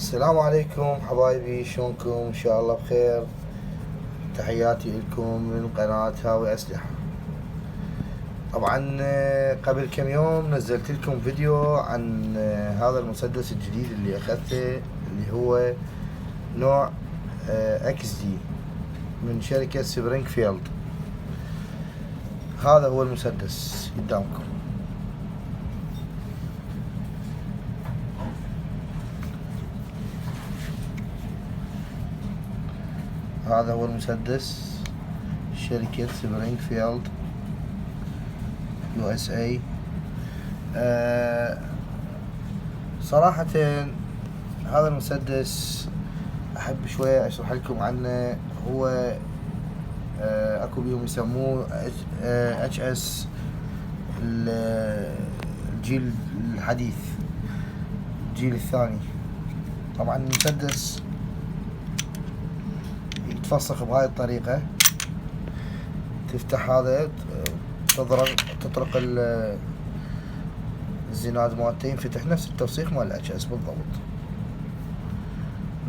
السلام عليكم حبايبي، شلونكم؟ ان شاء الله بخير. تحياتي لكم من قناة هاوي أسلحة. طبعا قبل كم يوم نزلت لكم فيديو عن هذا المسدس الجديد اللي اخذته، اللي هو نوع اكس دي من شركة سبرينغفيلد. هذا هو المسدس قدامكم. هذا هو المسدس شركة سبرينغفيلد USA. صراحة هذا المسدس أحب شوية أشرح لكم عنه. هو أكو بيهم يسموه HS الجيل الحديث، الجيل الثاني. طبعا المسدس يتفسخ بهاي الطريقة. تفتح هذا، تطرق الزناد مالته، ينفتح نفس التوسيخ مال الاتش بالضبط،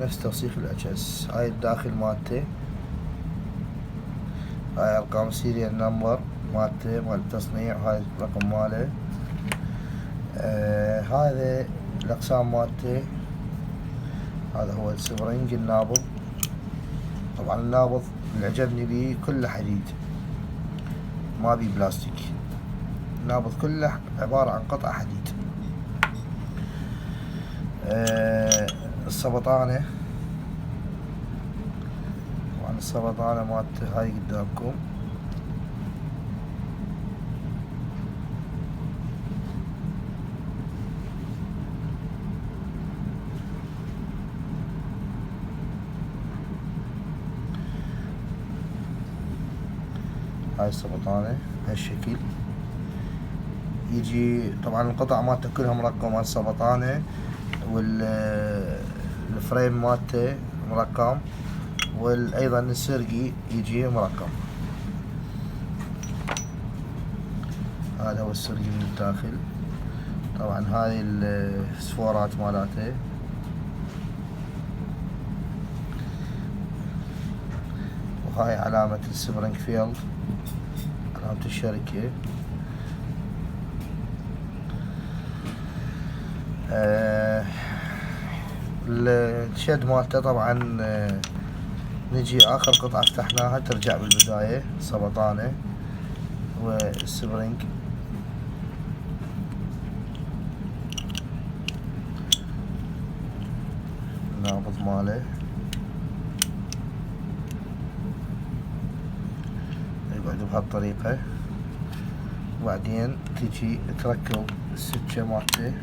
نفس توسيخ الاتش. هاي الداخل مالته، هاي ارقام السيريال نمبر مالته مال التصنيع، هاي الرقم ماله. هذا الاقسام مالته. هذا هو السبرينج النابض. طبعا النابض اللي عجبني بيه كله حديد، ما بيه بلاستيك. النابض كله عبارة عن قطع حديد. السبطانة، طبعا السبطانة مالته هاي قدامكم. هاي السبطانة بهالشكل. يجي طبعا القطع مالته كلها مرقمة مال السبطانة، والفريم مالته مرقم، وايضا السرقي يجي مرقم. هذا هو السرقي من الداخل. طبعا هاي السفورات مالاته. وهاي علامة السبرينغفيلد، علامة الشركة. الشد مالته طبعا نجي اخر قطعة فتحناها ترجع بالبداية السبطانة والسبرينج. النابض ماله يقعد بهالطريقة. وبعدين تجي تركب السكة مالته.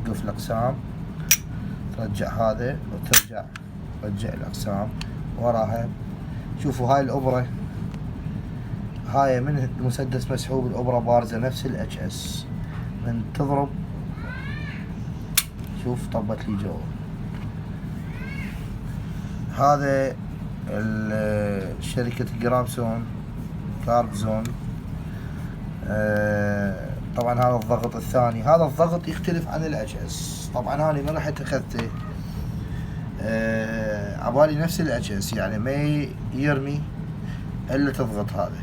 توقف الأقسام، ترجع هذا وترجع، ترجع الأقسام وراها. شوفوا هاي الإبرة، هاي من المسدس مسحوب، الإبرة بارزة نفس الاتش من تضرب. شوف طبت لي جوا. هذا شركة جرامسون كاربزون. طبعا هذا الضغط الثاني. هذا الضغط يختلف عن الاتش. طبعا هاني من رحت اخذته عبالي نفس الاتش، يعني ما يرمي الا تضغط هذا،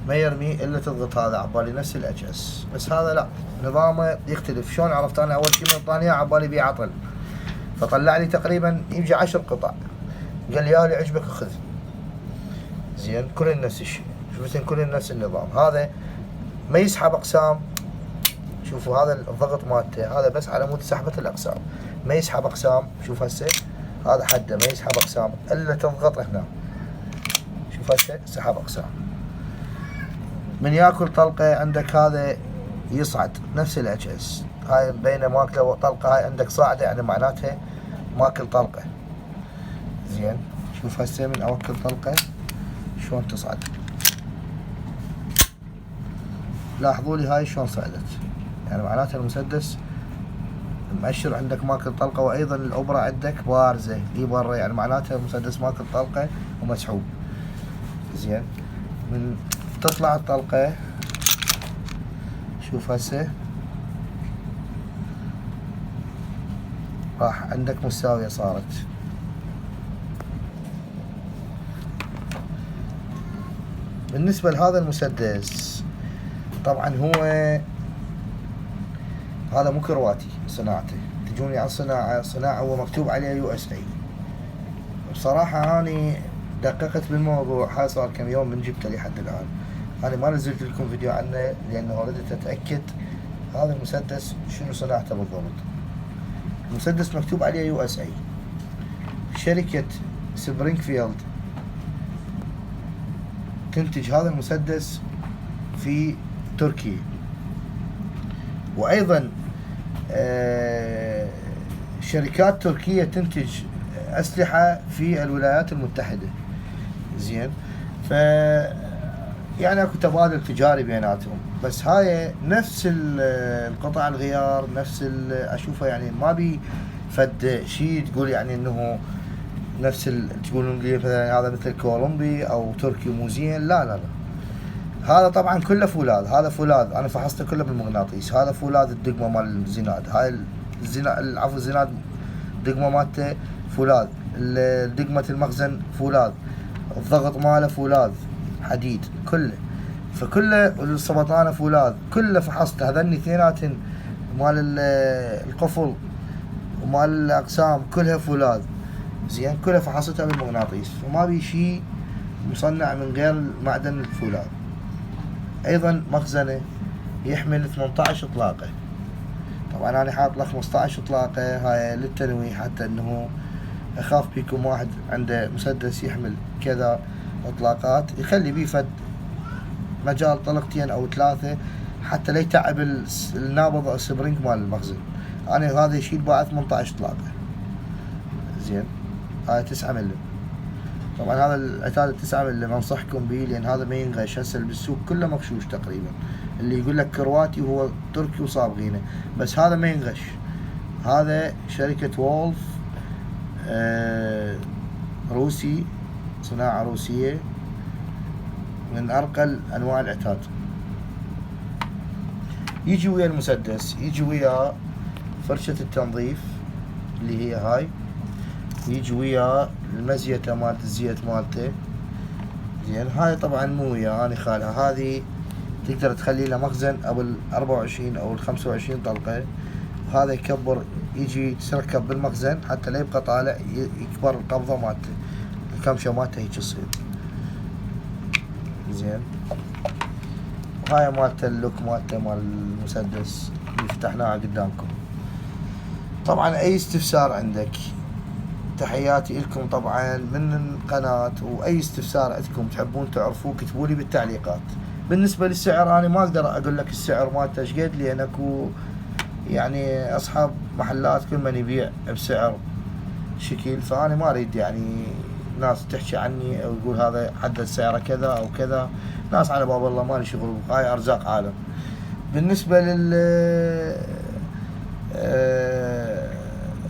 ما يرمي الا تضغط هذا، عبالي نفس الاتش. بس هذا لا، نظامه يختلف. شلون عرفت انا؟ اول شي من الثانية عبالي بيه عطل، فطلع لي تقريبا يجي 10 قطع. قال لي يا لي عجبك خذ. زين، كلن نفس الشيء، شوفتن كلن نفس النظام. هذا ما يسحب اقسام. شوفوا هذا الضغط مالته، هذا بس على مود سحبة الاقسام، ما يسحب اقسام. شوف هسه هذا حده ما يسحب اقسام الا تضغط هنا. شوف هسه سحب اقسام. من ياكل طلقة عندك هذا يصعد نفس الاتش اس. هاي مبينة ماكله طلقة، هاي عندك صاعدة يعني معناتها ماكل طلقة. زين، شوف هسه من اوكل طلقة شلون تصعد. لاحظوا لي هاي شلون صعدت، يعني معناتها المسدس مؤشر عندك ماكل طلقة، وأيضا الأوبرا عندك بارزة لي برا، يعني معناتها مسدس ماكل طلقة ومسحوب. زين، من تطلع الطلقة شوف هسه راح عندك مستوية صارت. بالنسبة لهذا المسدس طبعا هو هذا مو كرواتي صناعته، تجوني عن صناعة هو مكتوب عليه USA. بصراحة أنا دققت بالموضوع، هاي صار كم يوم من جبته لحد الآن، أنا ما نزلت لكم فيديو عنه لأنه ردت أتأكد هذا المسدس شنو صناعته بالضبط. المسدس مكتوب عليه USA، شركة سبرينغفيلد تنتج هذا المسدس في تركيا، وأيضا شركات تركية تنتج أسلحة في الولايات المتحدة. زين، ف يعني اكو تبادل تجاري بيناتهم، بس هاي نفس القطع الغيار، نفس اشوفها، يعني ما بي فد شيء تقول يعني انه نفس تقولون لي مثلا هذا مثل كولومبي او تركي مو زين، لا لا لا، هذا طبعا كله فولاذ، هذا فولاذ انا فحصته كله بالمغناطيس، هذا فولاذ الدقمه مال الزناد، هاي عفوا الزناد دقمه مالته فولاذ، دقمه المخزن فولاذ، الضغط ماله فولاذ حديد كله، فكله السبطانه فولاذ كله فحصته، هذني اثنيناتن مال القفل ومال الاقسام كلها فولاذ. زين، كلها فحصتها بالمغناطيس، وما بي شيء مصنع من غير معدن الفولاذ. ايضا مخزنه يحمل 18 اطلاقه، طبعا انا حاط له 15 اطلاقه هاي للتنويه، حتى انه اخاف بيكم واحد عنده مسدس يحمل كذا اطلاقات يخلي بيه فد مجال طلقتين او ثلاثه حتى لا يتعب النابض او السبرينج مال المخزن. انا هذا يشيل بعد 18 اطلاقه. زين، هاي 9 ملم، طبعا هذا العتاد 9 ملم انصحكم به لان هذا ما ينغش، هسه بالسوق كله مغشوش تقريبا، اللي يقول لك كرواتي هو تركي وصابغينه، بس هذا ما ينغش، هذا شركة وولف روسي، صناعة روسية، من أرقى أنواع العتاد. يجي ويا المسدس يجي ويا فرشة التنظيف اللي هي هاي، ويجي ويا المزيتة مالت الزيت مالته. زين، هاي طبعا مو ويا، أنا خالها، هذه تقدر تخلي له مخزن أو 24 أو 25 طلقة، وهذا يكبر يجي تركب بالمخزن حتى لا يبقى طالع، يكبر القبضة مالته، الكمشة مالته هيك تصير. زين، وهاي مالته اللوك مالته مال المسدس اللي فتحناها قدامكم. طبعا اي استفسار عندك تحياتي لكم طبعا من القناة، واي استفسار عندكم تحبون تعرفوه اكتبوا لي بالتعليقات. بالنسبة للسعر انا ما اقدر اقول لك السعر مالته ايش قد، لان اكو يعني اصحاب محلات كل من يبيع بسعر شكل، فانا ما اريد يعني ناس تحكي عني او يقول هذا حدد سعره كذا او كذا، ناس على باب الله ما لي شغل، هاي ارزاق عالم. بالنسبة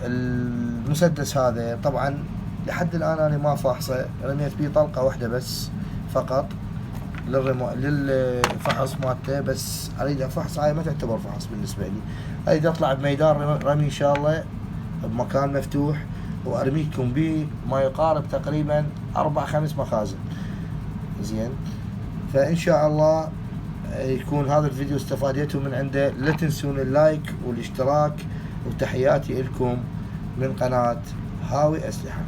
المسدس هذا طبعا لحد الان انا ما فاحصه، رميت بيه طلقة واحدة بس فقط للفحص مالته، بس اريد افحص، هاي ما تعتبر فحص بالنسبة لي، اريد اطلع بميدان رمي ان شاء الله بمكان مفتوح وارميكم به ما يقارب تقريبا 4-5 مخازن. زين، فان شاء الله يكون هذا الفيديو استفادتوا من عنده. لا تنسون اللايك والاشتراك، وتحياتي لكم من قناة هاوي أسلحة.